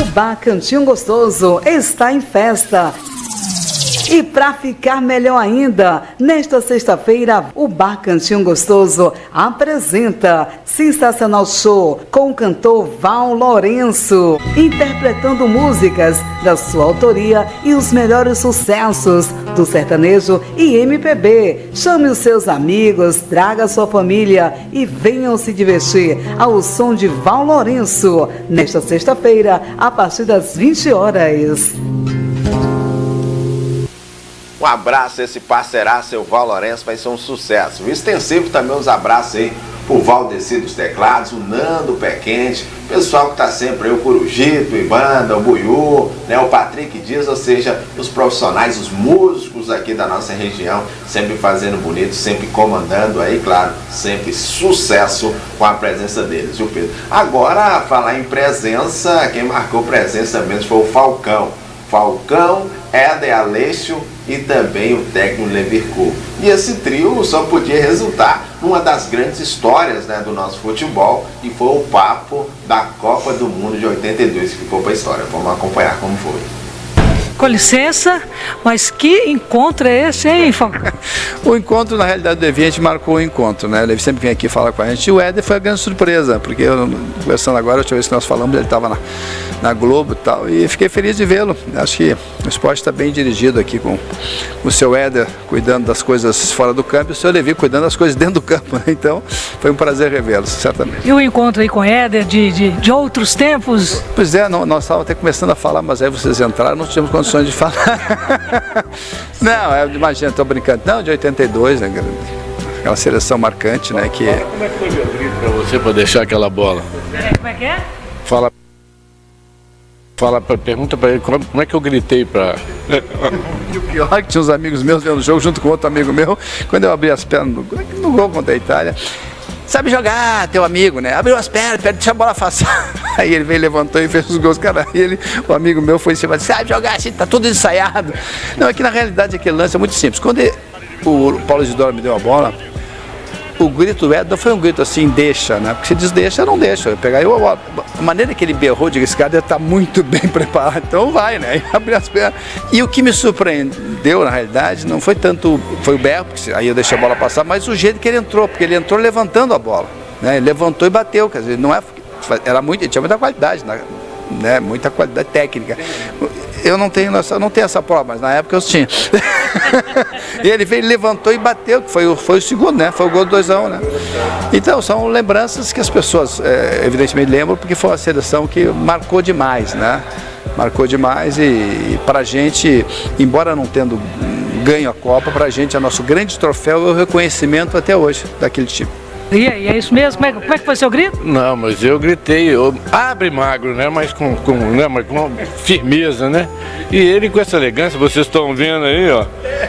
O Bar Cantinho Gostoso está em festa. E para ficar melhor ainda, nesta sexta-feira, o Bar Cantinho Gostoso apresenta sensacional show com o cantor Val Lourenço, interpretando músicas da sua autoria e os melhores sucessos do sertanejo e MPB. Chame os seus amigos, traga a sua família e venham se divertir ao som de Val Lourenço, nesta sexta-feira, a partir das 20 horas. Um abraço a esse parceiraço, seu Val Lourenço, vai ser um sucesso. O extensivo também os abraços aí pro Valdeci dos Teclados, o Nando Pé Quente, o pessoal que tá sempre aí, o Corujito, o Ibanda, o Buiú, né, o Patrick Dias, ou seja, os profissionais, os músicos aqui da nossa região, sempre fazendo bonito, sempre comandando aí, claro, sempre sucesso com a presença deles, viu, Pedro? Agora, falar em presença, quem marcou presença mesmo foi o Falcão. Falcão, Éder Aleixo e também o técnico Leverkusen. E esse trio só podia resultar numa das grandes histórias, né, do nosso futebol, e foi o papo da Copa do Mundo de 82 que ficou para a história. Vamos acompanhar como foi. Com licença, mas que encontro é esse, hein, Falcão? O encontro, na realidade, do Levi, a gente marcou o encontro, né? O Levi sempre vem aqui falar com a gente. E o Éder foi a grande surpresa, porque eu, conversando agora, a última vez que nós falamos, ele estava na Globo e tal, e fiquei feliz de vê-lo. Acho que o esporte está bem dirigido aqui com o seu Éder cuidando das coisas fora do campo e o seu Levi cuidando das coisas dentro do campo, né? Então, foi um prazer revê-los, certamente. E o encontro aí com o Éder de outros tempos? Pois é, nós estávamos até começando a falar, mas aí vocês entraram, não tínhamos condições de falar. Não, imagina, estou brincando. Não, de 82, né? Aquela seleção marcante, né? Que... Como é que foi meu grito para você para deixar aquela bola? Como é que é? Pergunta para ele como é que eu gritei para... E o pior é que tinha uns amigos meus vendo o jogo junto com outro amigo meu, quando eu abri as pernas no gol contra a Itália. Sabe jogar, teu amigo, né? Abriu as pernas, deixa a bola passar. Aí ele veio, levantou e fez os gols, cara. Aí o amigo meu foi em cima, disse, sabe jogar assim, tá tudo ensaiado. Não, é que na realidade aquele lance é muito simples. Quando o Paulo Isidoro me deu a bola, o grito do Éder não foi um grito assim, deixa, né? Porque se diz deixa, não deixa. Eu pegar a maneira que ele berrou, digo, esse cara deve estar muito bem preparado, então vai, né? Aí abriu as pernas. E o que me surpreendeu, na realidade, não foi tanto, foi o berro, porque aí eu deixei a bola passar, mas o jeito que ele entrou, porque ele entrou levantando a bola, né? Ele levantou e bateu, quer dizer, não é, ele tinha muita qualidade, né? Muita qualidade técnica. Eu não tenho essa prova, mas na época eu tinha. E ele veio, levantou e bateu, que foi o segundo, né? Foi o gol do 2-1, né? Então, são lembranças que as pessoas, evidentemente, lembram, porque foi uma seleção que marcou demais, né? Marcou demais e pra gente, embora não tendo ganho a Copa, pra gente, é nosso grande troféu e o reconhecimento até hoje daquele time. E aí, é isso mesmo? Como é que foi seu grito? Não, mas eu gritei, abre magro, né? Mas com firmeza, né? E ele com essa elegância, vocês estão vendo aí, ó.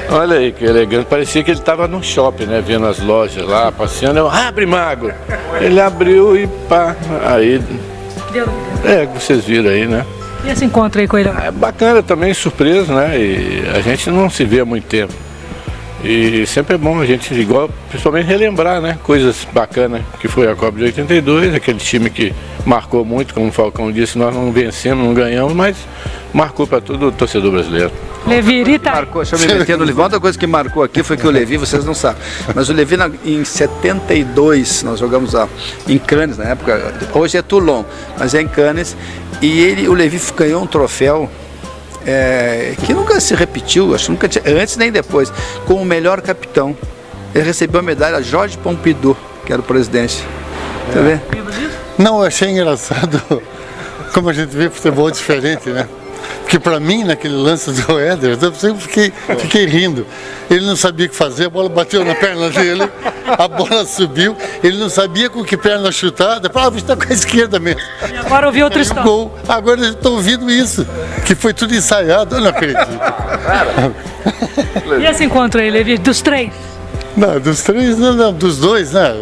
Olha aí que elegante, parecia que ele estava no shopping, né? Vendo as lojas lá, passeando, abre magro. Ele abriu e pá, aí... vocês viram aí, né? E esse encontro aí com ele? É bacana também, surpresa, né? E a gente não se vê há muito tempo. E sempre é bom a gente, principalmente relembrar, né, coisas bacanas, que foi a Copa de 82, aquele time que marcou muito, como o Falcão disse, nós não vencemos, não ganhamos, mas marcou para todo o torcedor brasileiro. Levi, tá? Marcou, deixa eu me meter no Levi. Outra coisa que marcou aqui foi que o Levi, vocês não sabem, mas o Levi em 72, nós jogamos em Cannes na época, hoje é Toulon, mas é em Cannes, e o Levi ganhou um troféu que nunca se repetiu, acho que nunca tinha, antes nem depois, como o melhor capitão. Ele recebeu a medalha Georges Pompidou, que era o presidente. Tá vendo? Não, eu achei engraçado como a gente vê futebol diferente, né? Porque para mim, naquele lance do Éder, eu fiquei rindo. Ele não sabia o que fazer, a bola bateu na perna dele, a bola subiu, ele não sabia com que perna chutar, depois está com a esquerda mesmo. E agora ouvi outra história. Gol. Agora eu estou ouvindo isso, que foi tudo ensaiado, eu não acredito. E esse encontro aí, Levi, dos três? Não, dos três, não, dos dois, né?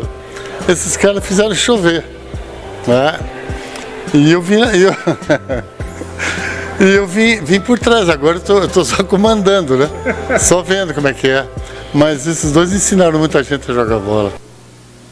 Esses caras fizeram chover, né? E eu vim por trás, agora eu tô só comandando, né? Só vendo como é que é. Mas esses dois ensinaram muita gente a jogar bola.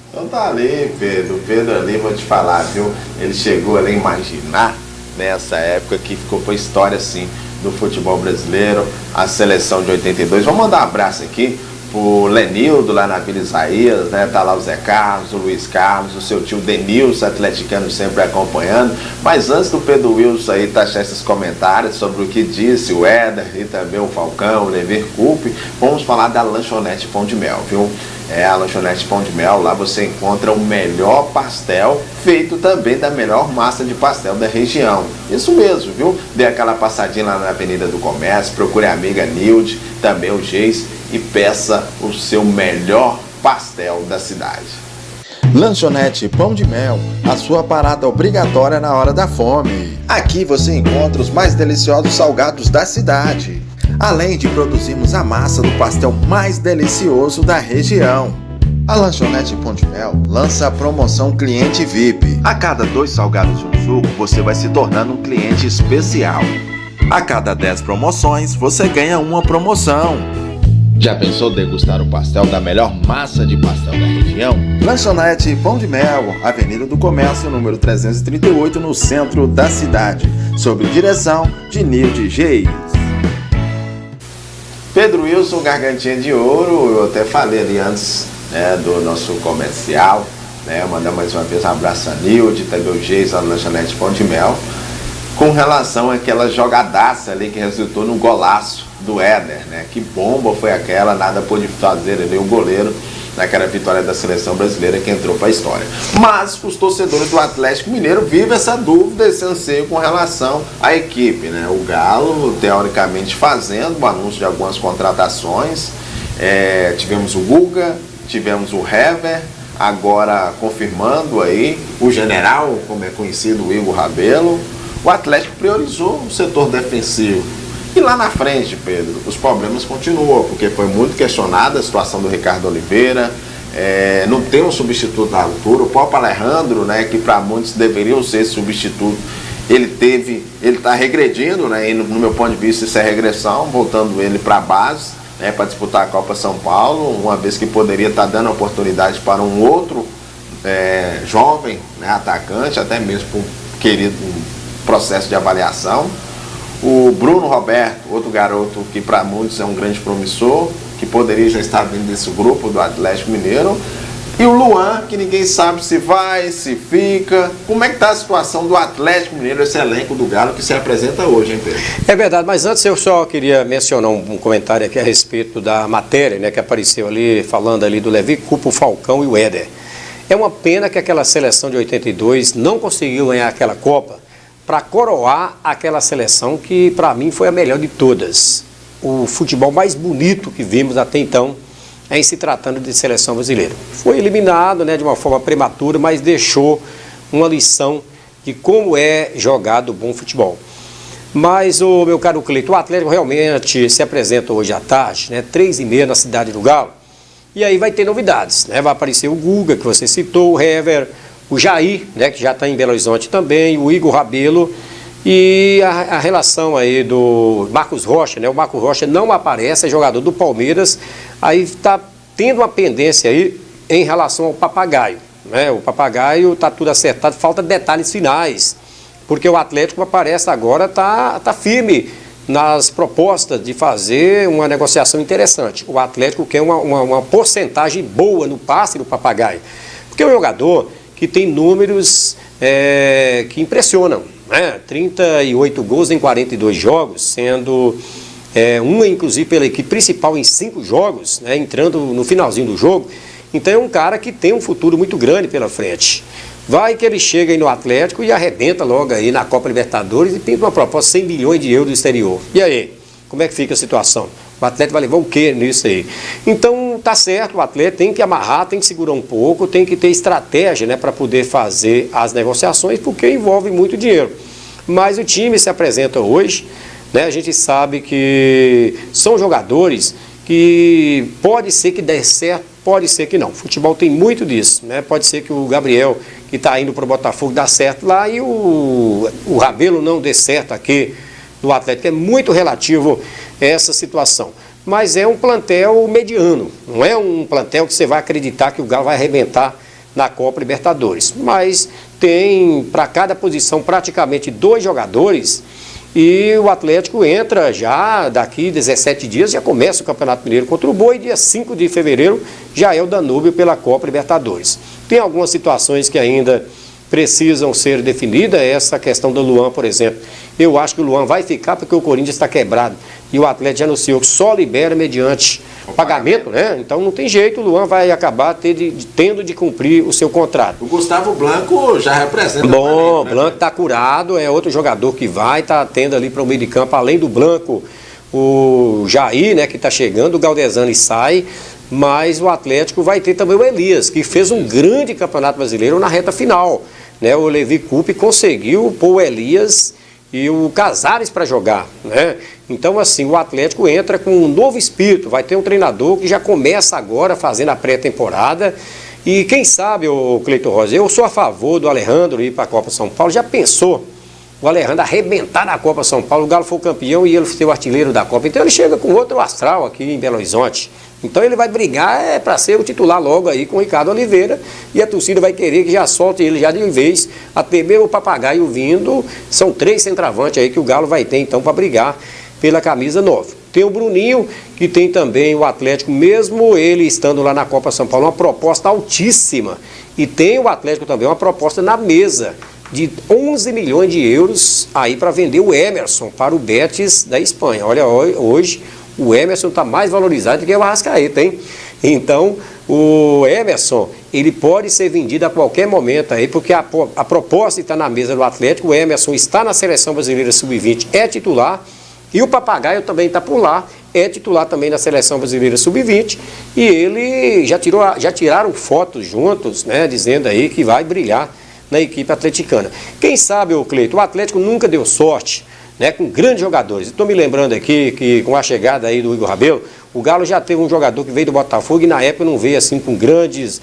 Então tá ali, Pedro. O Pedro ali, vou te falar, viu? Ele chegou ali a imaginar nessa época que foi história, assim, do futebol brasileiro, a seleção de 82. Vamos mandar um abraço aqui pro Lenildo, lá na Vila Isaías, né? Tá lá o Zé Carlos, o Luiz Carlos, o seu tio Denilson, atleticano, sempre acompanhando. Mas antes do Pedro Wilson aí taxar esses comentários sobre o que disse o Éder e também o Falcão, o Lever Coupe, vamos falar da Lanchonete Pão de Mel, viu? A Lanchonete Pão de Mel, lá você encontra o melhor pastel, feito também da melhor massa de pastel da região. Isso mesmo, viu? Dê aquela passadinha lá na Avenida do Comércio, procure a amiga Nilde, também o Geis, e peça o seu melhor pastel da cidade. Lanchonete Pão de Mel, a sua parada obrigatória na hora da fome. Aqui você encontra os mais deliciosos salgados da cidade, além de produzirmos a massa do pastel mais delicioso da região. A Lanchonete Pão de Mel lança a promoção Cliente VIP. A cada 2 salgados e um suco, você vai se tornando um cliente especial. A cada 10 promoções, você ganha uma promoção. Já pensou degustar o pastel da melhor massa de pastel da região? Lanchonete Pão de Mel, Avenida do Comércio, número 338, no centro da cidade. Sob direção de Nilde Geis. Pedro Wilson, Gargantinha de Ouro, eu até falei ali antes, né, do nosso comercial, né, mandar mais uma vez um abraço a Nilde, também o Geis, a Lanchonete Pão de Mel, com relação àquela jogadaça ali que resultou no golaço do Éder, né, que bomba foi aquela, nada pôde fazer ali o goleiro naquela vitória da seleção brasileira que entrou para a história. Mas os torcedores do Atlético Mineiro vivem essa dúvida, esse anseio com relação à equipe, né? O Galo, teoricamente, fazendo o anúncio de algumas contratações. Tivemos o Guga, tivemos o Hever, agora confirmando aí o general, como é conhecido, o Igor Rabelo. O Atlético priorizou o setor defensivo. E lá na frente, Pedro, os problemas continuam, porque foi muito questionada a situação do Ricardo Oliveira, não tem um substituto à altura. O próprio Alejandro, né, que para muitos deveriam ser esse substituto, ele está regredindo, né, e no meu ponto de vista isso é regressão, voltando ele para a base, né, para disputar a Copa São Paulo, uma vez que poderia estar dando oportunidade para um outro jovem, né, atacante, até mesmo por um processo de avaliação. O Bruno Roberto, outro garoto que para muitos é um grande promissor, que poderia já estar dentro desse grupo do Atlético Mineiro. E o Luan, que ninguém sabe se vai, se fica. Como é que está a situação do Atlético Mineiro, esse elenco do Galo que se apresenta hoje, hein, Pedro? É verdade, mas antes eu só queria mencionar um comentário aqui a respeito da matéria, né, que apareceu ali, falando ali do Levi Coupe, o Falcão e o Éder. É uma pena que aquela seleção de 82 não conseguiu ganhar aquela Copa, para coroar aquela seleção que para mim foi a melhor de todas. O futebol mais bonito que vimos até então em se tratando de seleção brasileira. Foi eliminado, né, de uma forma prematura, mas deixou uma lição de como é jogado bom futebol. Mas, meu caro Cleiton, o Atlético realmente se apresenta hoje à tarde, né, 3h30 na cidade do Galo, e aí vai ter novidades, né? Vai aparecer o Guga, que você citou, o Hever, o Jair, né, que já está em Belo Horizonte também, o Igor Rabelo e a relação aí do Marcos Rocha, né? O Marcos Rocha não aparece, é jogador do Palmeiras, aí está tendo uma pendência aí em relação ao Papagaio, né? O Papagaio está tudo acertado, falta detalhes finais, porque o Atlético aparece agora, tá firme nas propostas de fazer uma negociação interessante. O Atlético quer uma porcentagem boa no passe do Papagaio, porque o jogador que tem números que impressionam, né? 38 gols em 42 jogos, sendo uma inclusive pela equipe principal em 5 jogos, né? Entrando no finalzinho do jogo. Então é um cara que tem um futuro muito grande pela frente. Vai que ele chega aí no Atlético e arrebenta logo aí na Copa Libertadores e tem uma proposta de 100 milhões de euros do exterior. E aí, como é que fica a situação? O Atlético vai levar o quê nisso aí? Então, tá certo, o Atlético tem que amarrar, tem que segurar um pouco, tem que ter estratégia, né, para poder fazer as negociações, porque envolve muito dinheiro. Mas o time se apresenta hoje, né, a gente sabe que são jogadores que pode ser que dê certo, pode ser que não. O futebol tem muito disso, né? Pode ser que o Gabriel, que está indo para o Botafogo, dá certo lá e o Rabelo não dê certo aqui no Atlético. É muito relativo essa situação. Mas é um plantel mediano, não é um plantel que você vai acreditar que o Galo vai arrebentar na Copa Libertadores. Mas tem para cada posição praticamente 2 jogadores e o Atlético entra já daqui 17 dias, já começa o Campeonato Mineiro contra o Boa e dia 5 de fevereiro já é o Danúbio pela Copa Libertadores. Tem algumas situações que ainda precisam ser definidas, essa questão do Luan, por exemplo. Eu acho que o Luan vai ficar porque o Corinthians está quebrado e o Atlético já anunciou que só libera mediante pagamento, né? Então não tem jeito, o Luan vai acabar tendo de cumprir o seu contrato. O Gustavo Blanco já representa. Bom, o Blanco está curado, é outro jogador que vai estar tendo ali para o meio de campo, além do Blanco, o Jair, né, que está chegando, o Galdesani sai, mas o Atlético vai ter também o Elias, que fez um grande campeonato brasileiro na reta final, né? O Levi Coupe conseguiu pôr o Elias e o Casares para jogar, né? Então, assim, o Atlético entra com um novo espírito, vai ter um treinador que já começa agora fazendo a pré-temporada e quem sabe, o Cleiton Rosa, eu sou a favor do Alejandro ir para a Copa São Paulo. Já pensou o Alejandro arrebentar na Copa São Paulo, o Galo foi o campeão e ele foi o artilheiro da Copa, então ele chega com outro astral aqui em Belo Horizonte. Então ele vai brigar para ser o titular logo aí com o Ricardo Oliveira e a torcida vai querer que já solte ele já de vez, até mesmo o Papagaio vindo, são 3 centroavantes aí que o Galo vai ter então para brigar pela camisa 9. Tem o Bruninho, que tem também o Atlético, mesmo ele estando lá na Copa São Paulo, uma proposta altíssima. E tem o Atlético também uma proposta na mesa de 11 milhões de euros aí para vender o Emerson para o Betis da Espanha. Olha, hoje o Emerson está mais valorizado do que o Arrascaeta, hein? Então, o Emerson, ele pode ser vendido a qualquer momento aí, porque a proposta está na mesa do Atlético. O Emerson está na Seleção Brasileira Sub-20, é titular. E o Papagaio também está por lá, é titular também na Seleção Brasileira Sub-20. E ele já tiraram fotos juntos, né, dizendo aí que vai brilhar na equipe atleticana. Quem sabe, ô Cleito, o Atlético nunca deu sorte, né, com grandes jogadores. Estou me lembrando aqui que com a chegada aí do Igor Rabelo, o Galo já teve um jogador que veio do Botafogo e na época não veio assim com grandes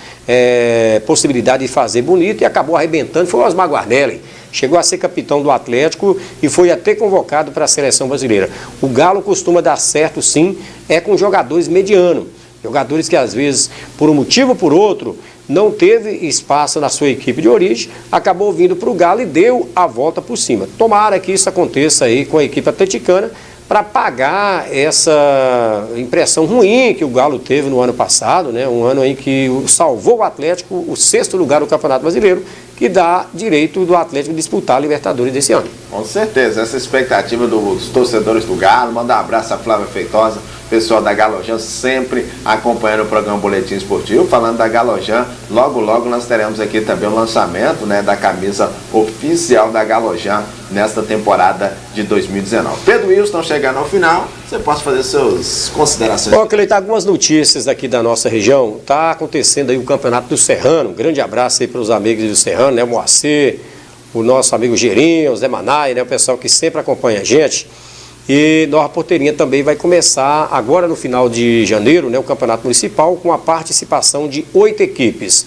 possibilidades de fazer bonito e acabou arrebentando, foi o Osmar Guarnelli. Chegou a ser capitão do Atlético e foi até convocado para a seleção brasileira. O Galo costuma dar certo sim, com jogadores medianos. Jogadores que às vezes, por um motivo ou por outro, não teve espaço na sua equipe de origem, acabou vindo para o Galo e deu a volta por cima. Tomara que isso aconteça aí com a equipe atleticana para pagar essa impressão ruim que o Galo teve no ano passado, né? Um ano em que salvou o Atlético, o 6º lugar do Campeonato Brasileiro, que dá direito do Atlético disputar a Libertadores desse ano. Com certeza, essa expectativa dos torcedores do Galo. Mandar um abraço a Flávia Feitosa, pessoal da Galojan sempre acompanhando o programa Boletim Esportivo. Falando da Galojan, logo nós teremos aqui também o lançamento, né, da camisa oficial da Galojan nesta temporada de 2019. Pedro Wilson, chegando ao final, você pode fazer suas considerações. Bom, Cleiton, algumas notícias aqui da nossa região. Está acontecendo aí o Campeonato do Serrano. Um grande abraço aí para os amigos do Serrano, né, o Moacir, o nosso amigo Gerinho, o Zé Manai, né, o pessoal que sempre acompanha a gente. E Nova Porteirinha também vai começar agora no final de janeiro, né, o Campeonato Municipal, com a participação de 8 equipes.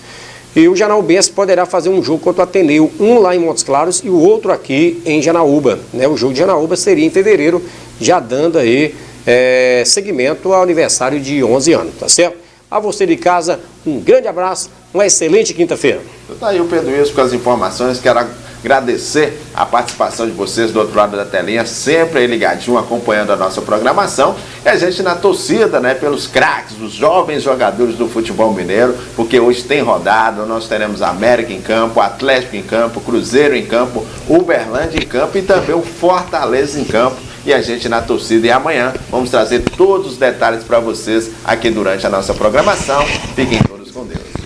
E o Janaúbense poderá fazer um jogo contra o Ateneu, um lá em Montes Claros e o outro aqui em Janaúba, né? O jogo de Janaúba seria em fevereiro, já dando aí seguimento ao aniversário de 11 anos, tá certo? A você de casa, um grande abraço, uma excelente quinta-feira. Tá aí o Pedro Wilson com as informações. Quero agradecer a participação de vocês do outro lado da telinha, sempre aí ligadinho, acompanhando a nossa programação. E a gente na torcida, né, pelos craques, os jovens jogadores do futebol mineiro, porque hoje tem rodada, nós teremos América em campo, Atlético em campo, Cruzeiro em campo, Uberlândia em campo e também o Fortaleza em campo. E a gente na torcida. E amanhã vamos trazer todos os detalhes para vocês aqui durante a nossa programação. Fiquem todos com Deus.